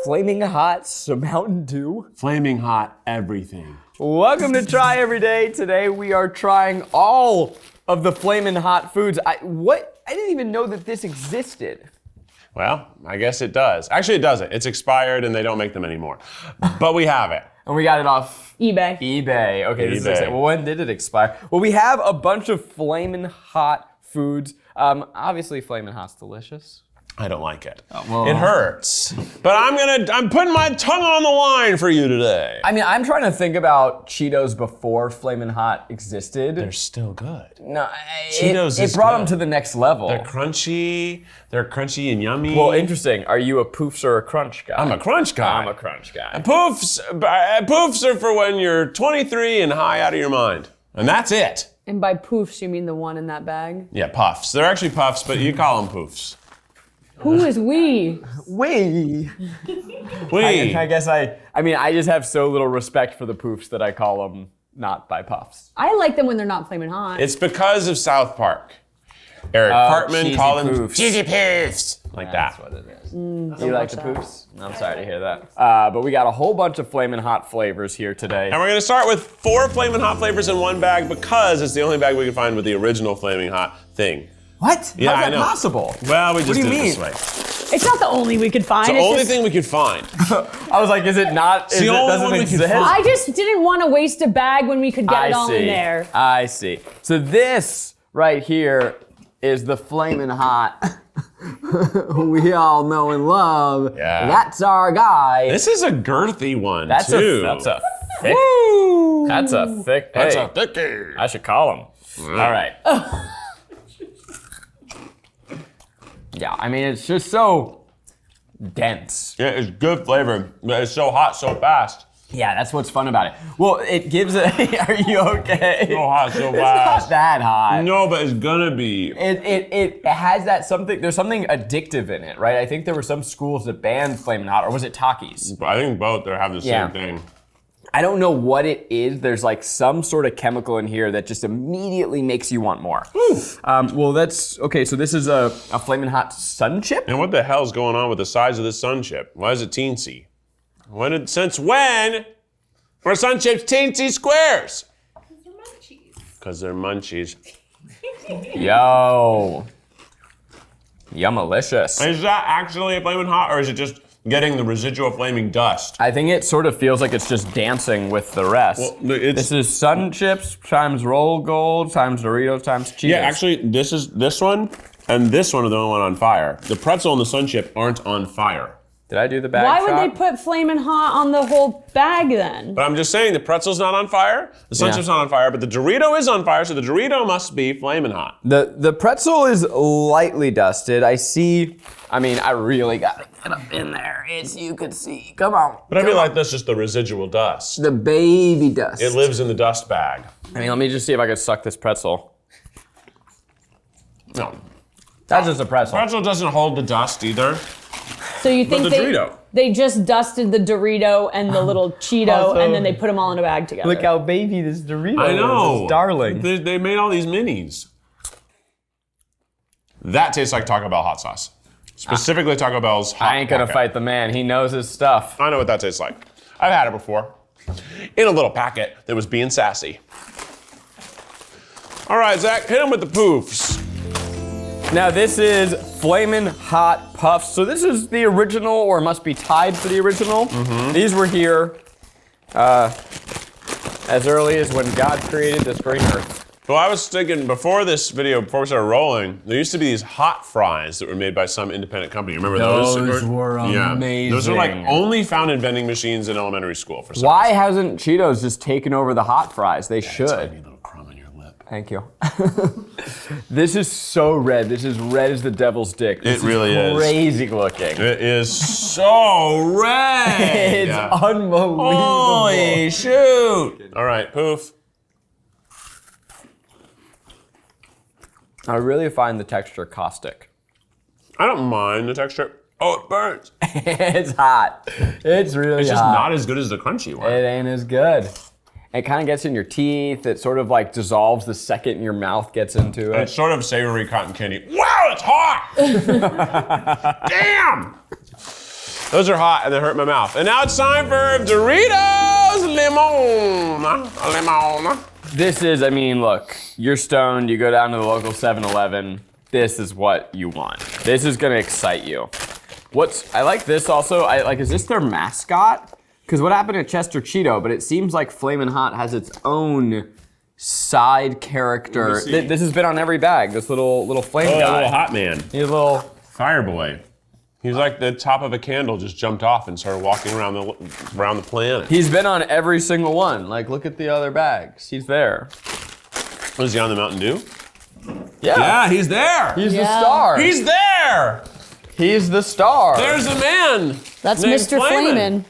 Flaming Hot Mountain Dew. Flaming hot everything. Welcome to Try Every Day. Today we are trying all of the Flamin' Hot foods. I didn't even know that this existed. Well, I guess it does. Actually, it doesn't. It's expired and they don't make them anymore. But we have it. And we got it off eBay. Okay, this is exciting. Well, when did it expire? Well, we have a bunch of Flamin' Hot foods. Obviously, Flamin' Hot's delicious. I don't like it. It hurts. But I'm putting my tongue on the line for you today. I mean, I'm trying to think about Cheetos before Flamin' Hot existed. They're still good. No, Cheetos it brought them to the next level. They're crunchy and yummy. Well, interesting. Are you a Poofs or a Crunch guy? I'm a Crunch guy. I'm a Crunch guy. Poofs are for when you're 23 and high out of your mind. And that's it. And by poofs, you mean the one in that bag? Yeah, Puffs. They're actually Puffs, but you call them Poofs. Who is we? We. I guess I just have so little respect for the Poofs that I call them not by Puffs. I like them when they're not flaming hot. It's because of South Park. Eric Cartman called them Poofs. Cheesy Poofs. Like That's that. what it is. Do you like the Poofs? I'm sorry to hear that. But we got a whole bunch of Flamin' Hot flavors here today. And we're gonna start with 4 Flamin' Hot flavors in one bag because it's the only bag we can find with the original Flaming Hot thing. What? Yeah, How's I that know. possible? Well, we just What do you did it mean? this way. It's not the only we could find. It's the only thing we could find. I was like, is it not? the only doesn't one we can exist? find. I just didn't want to waste a bag when we could get it all in there. I see. So this right here is the Flamin' Hot. We all know and love. Yeah. That's our guy. This is a girthy one, That's too. a thick. Woo! That's a thick. That's hey, a thickie. I should call him. All right. Yeah, I mean, it's just so dense. Yeah, it's good flavor, but it's so hot so fast. Yeah, that's what's fun about it. Well, it gives a. Are you okay? So hot so It's fast. not that hot. No, but it's gonna be. It has that something. There's something addictive in it, right? I think there were some schools that banned Flamin' Hot, or was it Takis? I think both have the Yeah. same thing. I don't know what it is. There's like some sort of chemical in here that just immediately makes you want more. Well, that's okay. So this is a Flamin' Hot Sun Chip. And what the hell's going on with the size of this Sun Chip? Why is it teensy? Since when were Sun Chips teensy squares? Because they're munchies. Yo, yummalicious. Is that actually a Flamin' Hot, or is it just getting the residual flaming dust? I think it sort of feels like it's just dancing with the rest. Well, this is Sun Chips times Roll Gold times Doritos times Cheetos. Yeah, actually, this one and this one are the only one on fire. The pretzel and the Sun Chip aren't on fire. Did I do the bag Why shot? would they put flaming hot on the whole bag then? But I'm just saying, the pretzel's not on fire, the Sun Yeah. Chip's not on fire, but the Dorito is on fire, so the Dorito must be flaming hot. The pretzel is lightly dusted. I see. I mean, I really gotta get up in there. You could see. Come on. But I feel like that's just the residual dust. The baby dust. It lives in the dust bag. I mean, let me just see if I can suck this pretzel. No. That's just a pretzel. Pretzel doesn't hold the dust either. So you think the Dorito. they just dusted the Dorito and the little Cheeto Also- and then they put them all in a bag together? Look how baby this Dorito I know. is. It's darling. They made all these minis. That tastes like Taco Bell hot sauce. Specifically Taco Bell's hot I ain't gonna packet. fight the man. He knows his stuff. I know what that tastes like. I've had it before. In a little packet that was being sassy. All right, Zach, hit him with the poofs. Now this is Flamin' Hot Puffs. So this is the original, or must be tied for the original. These were here as early as when God created this great earth. Well, I was thinking before this video, before we started rolling, there used to be these hot fries that were made by some independent company. Remember those? Those were amazing. Those are like only found in vending machines in elementary school for some Why reason. hasn't Cheetos just taken over the hot fries? They It's should. like a little crumb on your lip. Thank you. This is so red. This is red as the devil's dick. This really is. Crazy looking. It is so red. It's unbelievable. Holy shoot. All right, poof. I really find the texture caustic. I don't mind the texture. Oh, it burns. It's hot. It's really It's just hot. not as good as the crunchy one. It ain't as good. It kind of gets in your teeth. It sort of like dissolves the second your mouth gets into it. It's sort of savory cotton candy. Wow, it's hot! Damn! Those are hot and they hurt my mouth. And now it's time for Doritos Limon. This is, I mean, look, you're stoned, you go down to the local 7-Eleven. This is what you want. This is gonna excite you. I like this also, is this their mascot? Because what happened to Chester Cheeto, but it seems like Flamin' Hot has its own side character. This has been on every bag, this little flame guy. Little hot man. He's a little fire boy. He's like the top of a candle just jumped off and started walking around the planet. He's been on every single one. Like, look at the other bags. He's there. Was he on the Mountain Dew? Yeah. Yeah, he's there. He's the star. He's there. He's the star. There's a man. That's named Mr. Flamin'.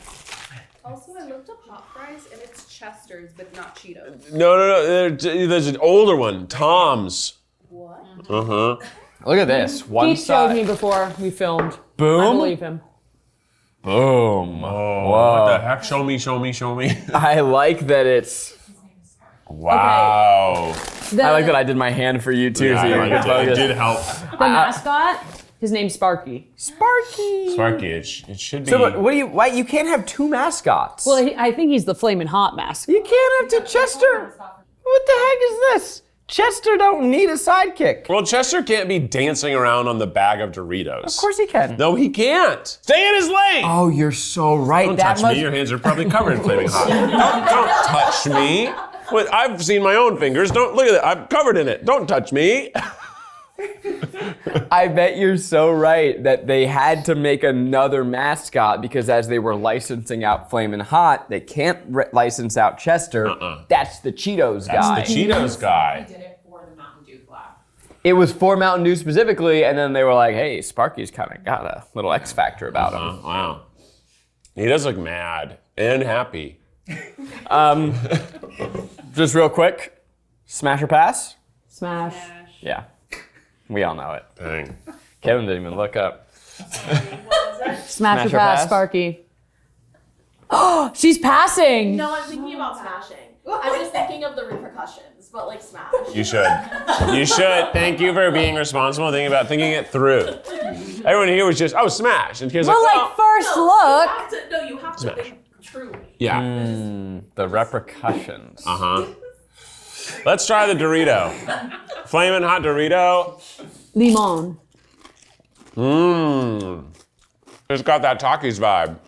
Also, I looked up hot fries and it's Chester's, but not Cheetos. No. There's an older one, Tom's. What? Uh-huh. Look at this. One He side. showed me before we filmed. Boom. I believe him. Boom. Oh, Whoa. what the heck? Show me. I like that it's. Wow. The, I like that I did my hand for you too, so you Yeah, can focus. it did help. the mascot, his name's Sparky. Sparky. Sparky, it should be. So why you can't have two mascots? Well, I think he's the Flamin' Hot mascot. you can't have two Chester. What the heck is this? Chester don't need a sidekick. Well, Chester can't be dancing around on the bag of Doritos. Of course he can. No, he can't. Stay in his lane. Oh, you're so right. Don't touch me. Your hands are probably covered in Flaming Hot. Don't touch me. Wait, I've seen my own fingers. Don't look at it. I'm covered in it. Don't touch me. I bet you're so right that they had to make another mascot because as they were licensing out Flamin' Hot, they can't license out Chester. That's the Cheetos guy. That's the Cheetos guy. Did it for the Mountain Dew flag. It was for Mountain Dew specifically, and then they were like, hey, Sparky's kind of got a little X factor about him. Wow. He does look mad and happy. Just real quick, smash or pass? Smash. Yeah, we all know it. Dang. Kevin didn't even look up. Smash or or pass, pass? Sparky. Oh, she's passing. No, I'm thinking about smashing. I'm just thinking of the repercussions, but like smash. You should. You should. Thank you for being responsible, thinking it through. Everyone here was just, smash. And here's Well, like, like first look. You have to think truly. yeah. The repercussions. Uh-huh. Let's try the Dorito. Flamin' Hot Dorito. Limon. It's got that Takis vibe.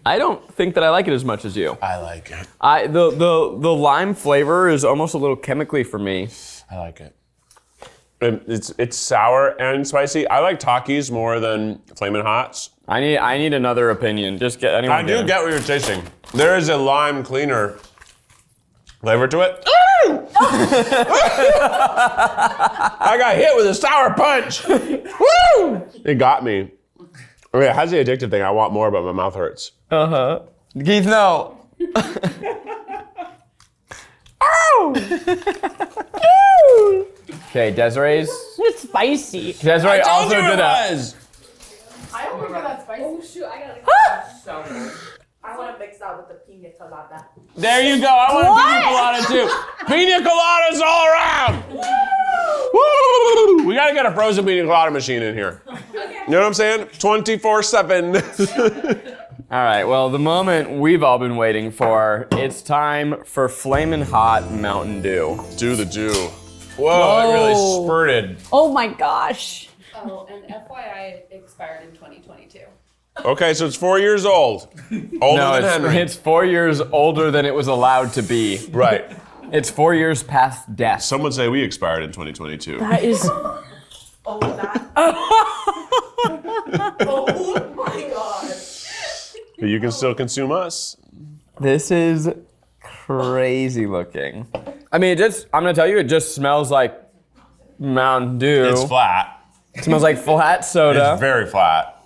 I don't think that I like it as much as you. I like it. The lime flavor is almost a little chemically for me. I like it. It's sour and spicy. I like Takis more than Flamin' Hots. I need another opinion. Just get anyone. I do get what you're tasting. There is a lime cleaner flavor to it. I got hit with a sour punch. Woo! It got me. Okay, it has the addictive thing. I want more, but my mouth hurts. Keith, no. Okay, Desiree's. It's spicy. Desiree also Told you did it a. was. I don't remember that spicy. Oh shoot, I gotta So good. I want to mix that with the pina colada. There you go. I want a pina colada too. Pina coladas all around. Woo! We gotta get a frozen pina colada machine in here. You know what I'm saying? 24/7. All right, well, the moment we've all been waiting for, it's time for Flamin' Hot Mountain Dew. Do the do. Whoa, it really spurted. Oh my gosh. Oh, and FYI, it expired in 2022. Okay, so it's 4 years old. Older No, than Henry. it's 4 years older than it was allowed to be. Right. It's 4 years past death. Some would say we expired in 2022. That is. Oh, that. Oh my god. But you can still consume us. This is crazy looking. I mean, I'm gonna tell you, it just smells like Mountain Dew. It's flat. It smells like flat soda. It's very flat.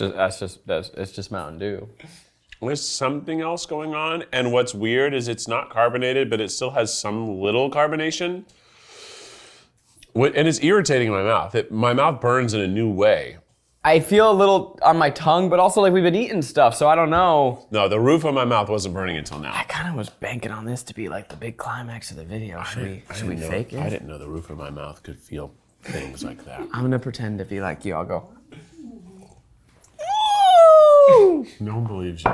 It's just Mountain Dew. There's something else going on, and what's weird is it's not carbonated, but it still has some little carbonation. And it's irritating my mouth. My mouth burns in a new way. I feel a little on my tongue, but also like we've been eating stuff, so I don't know. No, the roof of my mouth wasn't burning until now. I kind of was banking on this to be like the big climax of the video. Should we fake it? I didn't know the roof of my mouth could feel things like that. I'm gonna pretend to be like you. I'll go. No one believes you.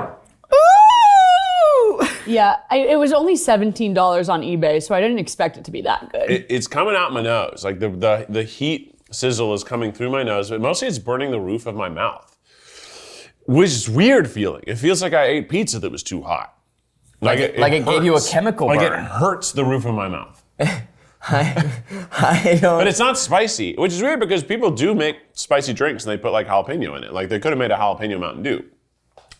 Yeah, it was only $17 on eBay, so I didn't expect it to be that good. It's coming out my nose. Like the heat sizzle is coming through my nose, but mostly it's burning the roof of my mouth. Which is weird feeling. It feels like I ate pizza that was too hot. Like it gave you a chemical Like burn. it hurts the roof of my mouth. I don't. But it's not spicy, which is weird because people do make spicy drinks and they put like jalapeno in it. Like they could have made a jalapeno Mountain Dew.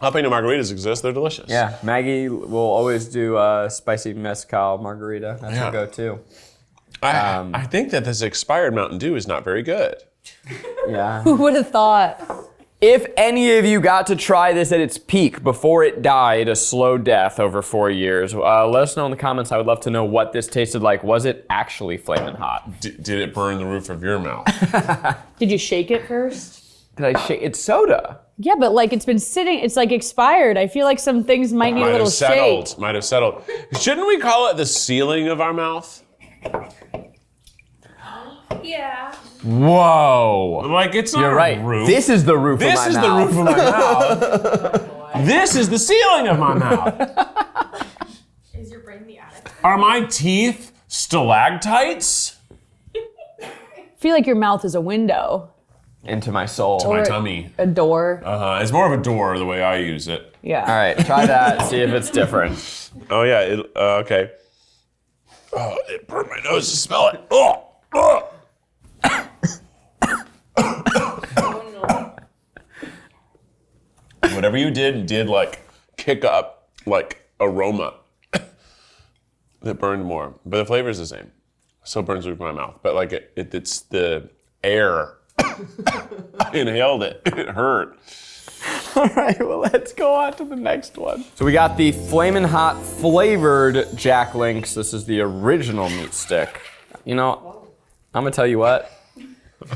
Jalapeno margaritas exist, they're delicious. Yeah, Maggie will always do spicy mezcal margarita. That's her go-to. I think that this expired Mountain Dew is not very good. Yeah. Who would have thought? If any of you got to try this at its peak before it died a slow death over 4 years, let us know in the comments. I would love to know what this tasted like. Was it actually flaming hot? Did it burn the roof of your mouth? Did you shake it first? Did I shake? It's soda. Yeah, but like it's been sitting, it's like expired. I feel like some things might need a little shake. Might have settled. Shouldn't we call it the ceiling of our mouth? Yeah. Whoa. Like it's not You're right. a roof. This is the roof of my mouth. This is the roof of my mouth. This is the ceiling of my mouth. Is your brain the attic? Are my teeth stalactites? I feel like your mouth is a window. Into my soul. To my tummy. A door. It's more of a door the way I use it. Yeah. All right, try that. See if it's different. Oh yeah, okay. Oh, it burned my nose to smell it. Oh, oh. Oh no. Whatever you did like kick up like aroma that burned more, but the flavor is the same. Still burns through my mouth, but like it's the air. I inhaled it. It hurt. All right, well, let's go on to the next one. So we got the Flamin' Hot flavored Jack Links. This is the original meat stick. You know, I'm gonna tell you what.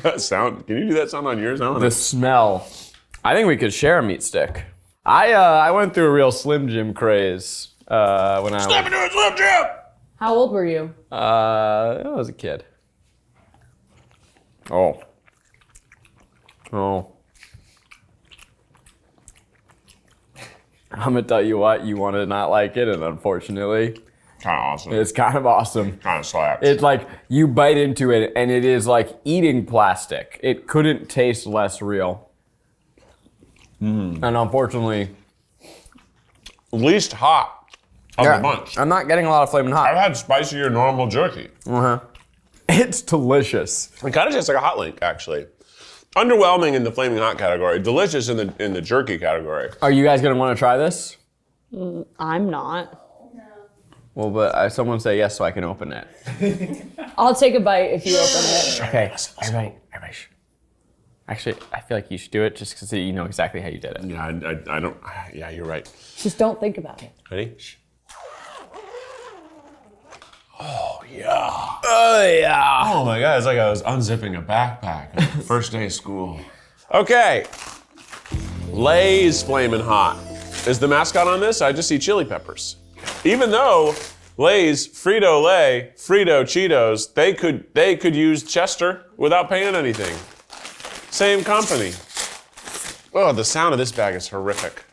That sound. Can you do that sound on yours? The smell. I think we could share a meat stick. I went through a real Slim Jim craze when I Step into a Slim Jim! How old were you? I was a kid. Oh. I'm gonna tell you what, you want to not like it, and unfortunately, Kind of awesome. it's kind of awesome. Kind of slaps. It's like you bite into it, and it is like eating plastic. It couldn't taste less real. And unfortunately, least hot of the bunch. I'm not getting a lot of Flamin' Hot. I've had spicier normal jerky. It's delicious. It kind of tastes like a hot link, actually. Underwhelming in the flaming hot category. Delicious in the jerky category. Are you guys gonna want to try this? I'm not. Well, but someone say yes so I can open it. I'll take a bite if you open it. Okay, everybody. Actually, I feel like you should do it just because you know exactly how you did it. Yeah, I don't. Yeah, you're right. Just don't think about it. Ready? Oh yeah. Oh my God, it's like I was unzipping a backpack on the first day of school. Okay. Lay's Flamin' Hot. Is the mascot on this? I just see chili peppers. Even though Lay's, Frito-Lay, Frito Cheetos, they could use Chester without paying anything. Same company. Oh, the sound of this bag is horrific.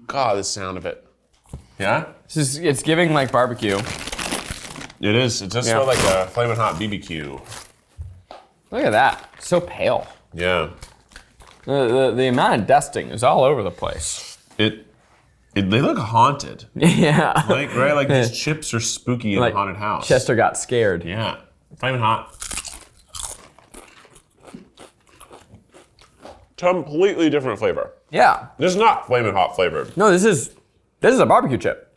God, the sound of it. Yeah? It's giving like barbecue. It is. It does smell like a Flamin' Hot BBQ. Look at that. So pale. Yeah. The amount of dusting is all over the place. They look haunted. Yeah. Like these chips are spooky in a haunted house. Chester got scared. Yeah. Flamin' Hot. Completely different flavor. Yeah. This is not Flamin' Hot flavored. No, this is a barbecue chip.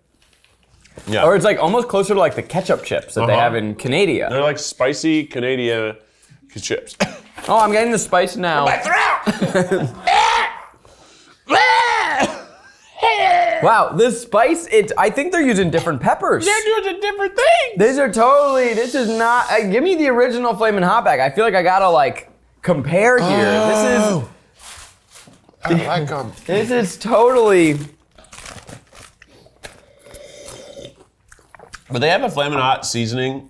Yeah. Or it's like almost closer to like the ketchup chips that they have in Canada. They're like spicy Canadian chips. Oh, I'm getting the spice now. Wow, this spice, I think they're using different peppers. They're using different things. This is not, give me the original Flamin' Hot bag. I feel like I gotta like compare here. I like them. This is totally. But they have a Flamin' Hot seasoning.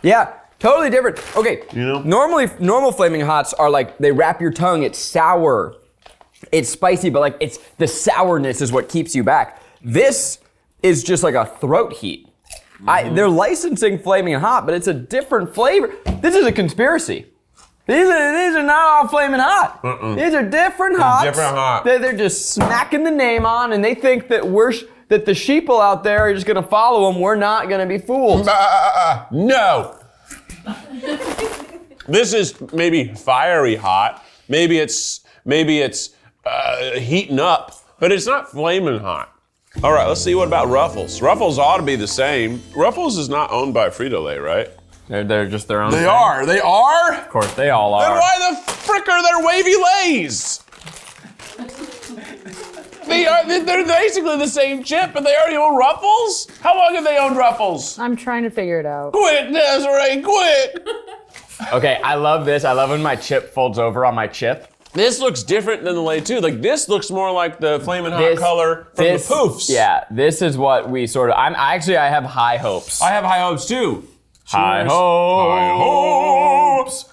Yeah, totally different. Okay, You know? normally normal Flaming Hots are like they wrap your tongue. It's sour, it's spicy, but like it's the sourness is what keeps you back. This is just like a throat heat. They're licensing Flaming Hot, but it's a different flavor. This is a conspiracy. These are not all Flaming Hot. These are different hots. Different hot. They're just smacking the name on, and they think that that the sheeple out there are just gonna follow them. We're not gonna be fooled. No. This is maybe fiery hot. Maybe it's heating up, but it's not flaming hot. All right, let's see what about Ruffles. Ruffles ought to be the same. Ruffles is not owned by Frito-Lay, right? They're just their own They thing. are. They are? Of course, they all Then are. why the frick are there wavy lays? They're basically the same chip, but they already own Ruffles? How long have they owned Ruffles? I'm trying to figure it out. Quit, Desiree, quit! Okay, I love this. I love when my chip folds over on my chip. This looks different than the Lay too. Like this looks more like the Flamin' Hot color from the Poofs. Yeah, this is what we sort of. I have high hopes. I have high hopes too. High Cheers. hopes. High hopes.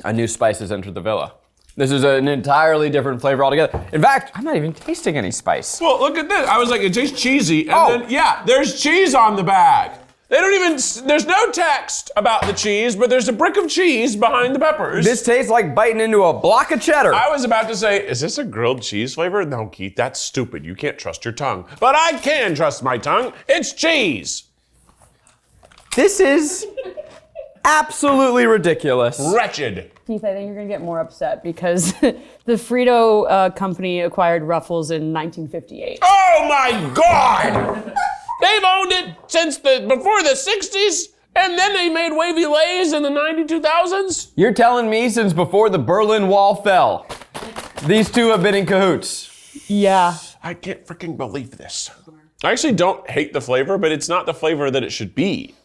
A new spice has entered the villa. This is an entirely different flavor altogether. In fact, I'm not even tasting any spice. Well, look at this. I was like, it tastes cheesy, and Oh. then yeah, there's cheese on the bag. They don't even. There's no text about the cheese, but there's a brick of cheese behind the peppers. This tastes like biting into a block of cheddar. I was about to say, is this a grilled cheese flavor? No, Keith, that's stupid. You can't trust your tongue. But I can trust my tongue. It's cheese. This is absolutely ridiculous. Wretched. Keith, I think you're gonna get more upset because the Frito company acquired Ruffles in 1958. Oh my God! They've owned it since before the 60s, and then they made wavy lays in the 2000s? You're telling me since before the Berlin Wall fell, these two have been in cahoots. Yeah. I can't freaking believe this. I actually don't hate the flavor, but it's not the flavor that it should be.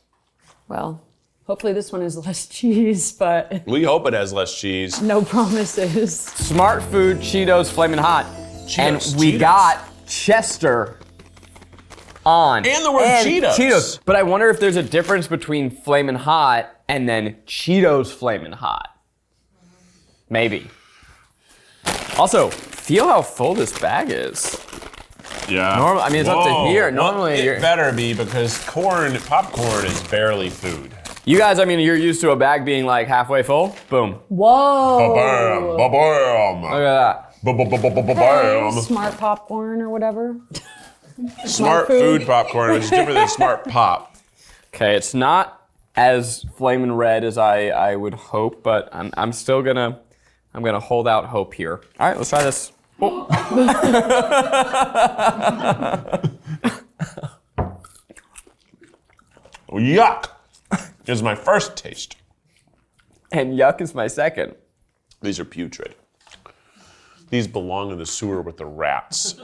Well, hopefully this one is less cheese, but We hope it has less cheese. no promises. Smart Food Cheetos Flamin' Hot. And we Cheetos. got Chester on. And the word Cheetos. But I wonder if there's a difference between Flamin' Hot and then Cheetos Flamin' Hot. Maybe. Also, feel how full this bag is. Yeah. I mean, it's up to here. Normally, it you're- better be because popcorn is barely food. You guys, I mean, you're used to a bag being like halfway full. Boom. Whoa. Ba-bam, ba-bam, Look at that. ba-ba-ba-ba-bam. Smart popcorn or whatever. Smart food popcorn, which is different than smart pop. Okay, it's not as flamin' red as I would hope, but I'm still gonna hold out hope here. All right, let's try this. Oh. Yuck! This is my first taste. And yuck is my second. These are putrid. These belong in the sewer with the rats.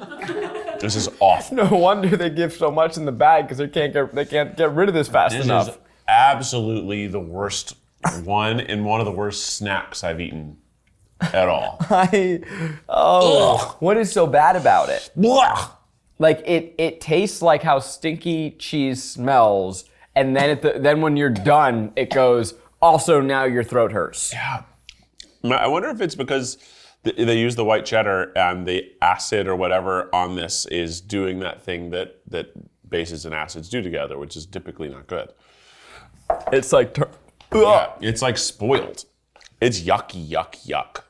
This is awful. No wonder they give so much in the bag because they can't get rid of this fast This enough. is absolutely the worst one and one of the worst snacks I've eaten at all. What is so bad about it? Blah. Like it tastes like how stinky cheese smells, and then then when you're done, it goes. Also, now your throat hurts. Yeah. I wonder if it's because they use the white cheddar and the acid or whatever on this is doing that thing that bases and acids do together, which is typically not good. It's like. Yeah, it's like spoiled. It's yucky, yuck.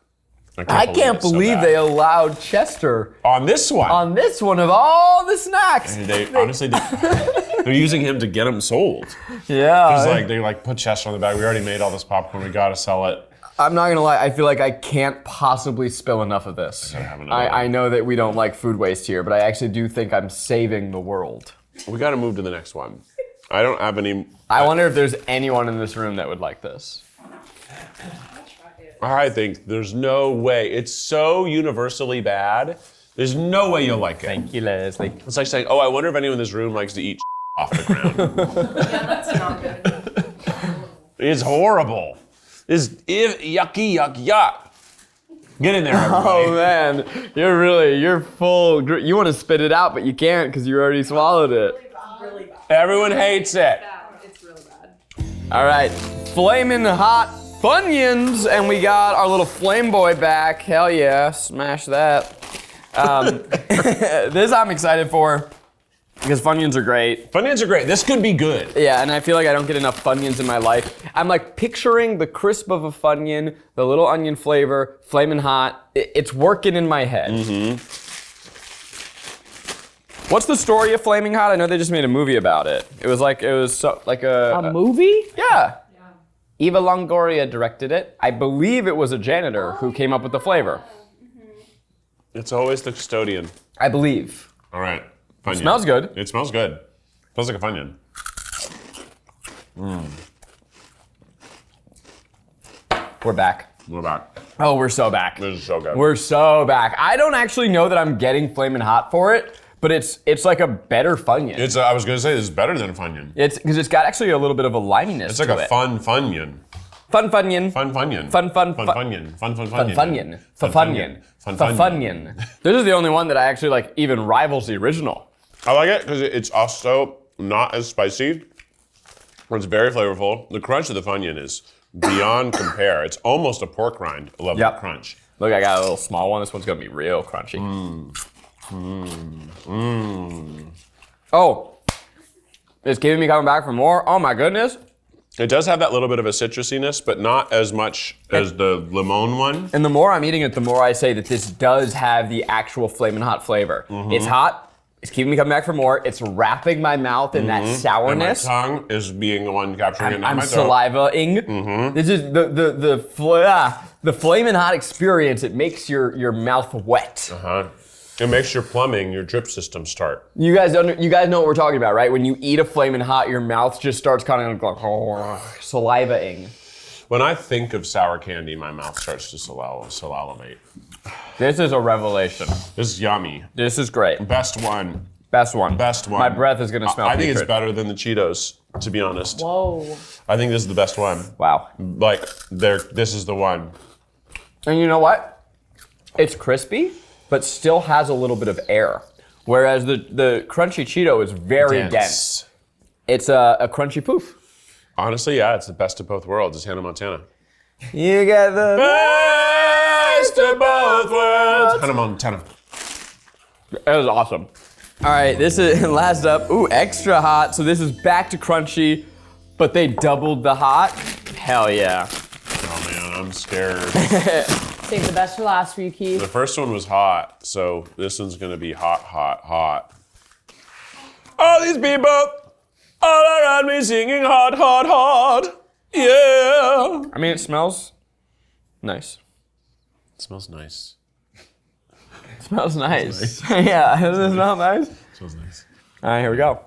I can't it's so believe bad. they allowed Chester on this one. on this one of all the snacks. They're using him to get them sold. Yeah. They put Chester on the bag. We already made all this popcorn. We gotta sell it. I'm not gonna lie, I feel like I can't possibly spill enough of this. have another one. I know that we don't like food waste here, but I actually do think I'm saving the world. We gotta move to the next one. I don't have any. I wonder if there's anyone in this room that would like this. I think there's no way. It's so universally bad. There's no way you'll like it. Thank you, Leslie. It's like saying, oh, I wonder if anyone in this room likes to eat off the ground. Yeah, that's not good. It's horrible. It's yucky, yuck. Get in there, everybody. Oh man, you're full. You want to spit it out, but you can't because you already swallowed it. Really bad. Everyone hates it. It's really bad. All right, Flamin' Hot Funyuns, and we got our little Flame Boy back. Hell yeah, smash that. This I'm excited for because Funyuns are great. Funyuns are great. This could be good. Yeah, and I feel like I don't get enough Funyuns in my life. I'm like picturing the crisp of a Funyun, the little onion flavor, Flamin' Hot. It's working in my head. What's the story of Flaming Hot? I know they just made a movie about it. It was like A movie? Yeah. Eva Longoria directed it. I believe it was a janitor who came up with the flavor. It's always the custodian. I believe. All right. Funyun. Smells good. It smells good. Smells like a Funyun. We're back. We're back. Oh, we're so back. This is so good. We're so back. I don't actually know that I'm getting Flamin' Hot for it, but it's like a better Funyun. I was gonna say this is better than a Funyun. It's because it's got actually a little bit of a liminess. It's like to a it. fun Funyun. Fun Funyun. Fun Funyun. Fun Funyun. Fun Funyun. Funyun. Fun Funyun. This is the only one that I actually like even rivals the original. I like it because it's also not as spicy. It's very flavorful. The crunch of the Funyun is beyond compare. It's almost a pork rind level of crunch. Look, I got a little small one. This one's gonna be real crunchy. Oh, it's keeping me coming back for more. Oh my goodness. It does have that little bit of a citrusiness, but not as much as the lemon one. And the more I'm eating it, the more I say that this does have the actual Flamin' Hot flavor. It's hot. It's keeping me coming back for more. It's wrapping my mouth in that sourness. And my tongue is being the one capturing it. I'm saliva-ing. This is the Flamin' Hot experience. It makes your mouth wet. It makes your plumbing, your drip system start. You guys know what we're talking about, right? When you eat a Flamin' Hot, your mouth just starts kind of like saliva-ing. When I think of sour candy, my mouth starts to salivate. This is a revelation. This is yummy. This is great. Best one. Best one. Best one. My breath is gonna smell I think it's putrid. better than the Cheetos, to be honest. Whoa. I think this is the best one. Wow. Like, this is the one. And you know what? It's crispy, but still has a little bit of air. Whereas the crunchy Cheeto is very dense. It's a crunchy poof. Honestly, yeah, it's the best of both worlds. It's Hannah Montana. You get the Best of both worlds. Hannah Montana. It was awesome. All right, this is last up. Ooh, extra hot. So this is back to crunchy, but they doubled the hot. Hell yeah. Oh man, I'm scared. Save the best for last for you, Keith. The first one was hot, so this one's gonna be hot, hot, hot. All these people all around me singing hot, hot, hot. Yeah. I mean, it smells nice. It smells nice. It smells nice. Yeah, doesn't it smell nice? It smells nice. All right, here we go.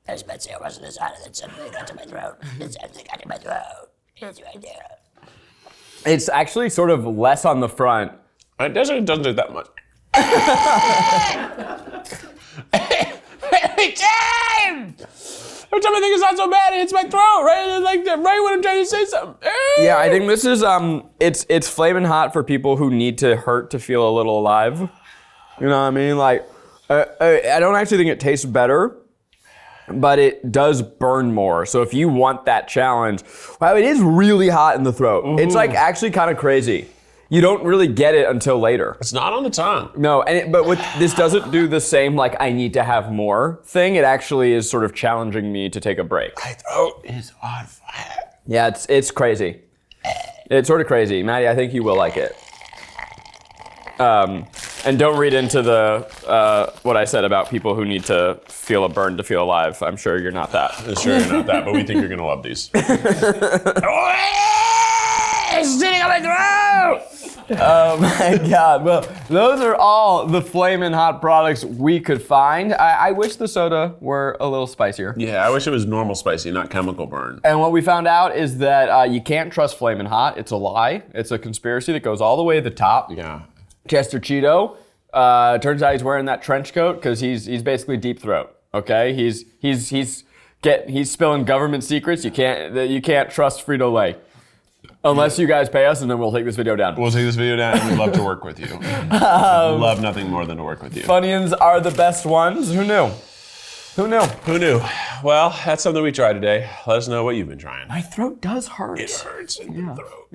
I spent 0 hours on the side and then suddenly got to my throat. It's something got to my throat. It's right there. It's actually sort of less on the front. It doesn't do that much. Every time I think it's not so bad, it hits my throat, right? Like right when I'm trying to say something. Yeah, I think this is it's Flamin' Hot for people who need to hurt to feel a little alive. You know what I mean? Like, I don't actually think it tastes better, but it does burn more. So if you want that challenge, wow, it is really hot in the throat. It's like actually kind of crazy. You don't really get it until later. It's not on the tongue. No, but this doesn't do the same like I need to have more thing. It actually is sort of challenging me to take a break. My throat is on fire. Yeah, it's crazy. It's sort of crazy. Maddie, I think you will like it. And don't read into the what I said about people who need to feel a burn to feel alive. I'm sure you're not that. Sure, you're not that, but we think you're gonna love these. It's sitting on my throat! Oh my God. Well, those are all the Flamin' Hot products we could find. I wish the soda were a little spicier. Yeah, I wish it was normal spicy, not chemical burn. And what we found out is that you can't trust Flamin' Hot. It's a lie. It's a conspiracy that goes all the way to the top. Yeah. Chester Cheeto, turns out he's wearing that trench coat because he's basically deep throat. Okay, he's He's spilling government secrets. You can't trust Frito-Lay. Unless you guys pay us, and then we'll take this video down. We'll take this video down, and we'd love to work with you. Love nothing more than to work with you. Funyuns are the best ones. Who knew? Who knew? Who knew? Well, that's something we tried today. Let us know what you've been trying. My throat does hurt. It hurts in the throat.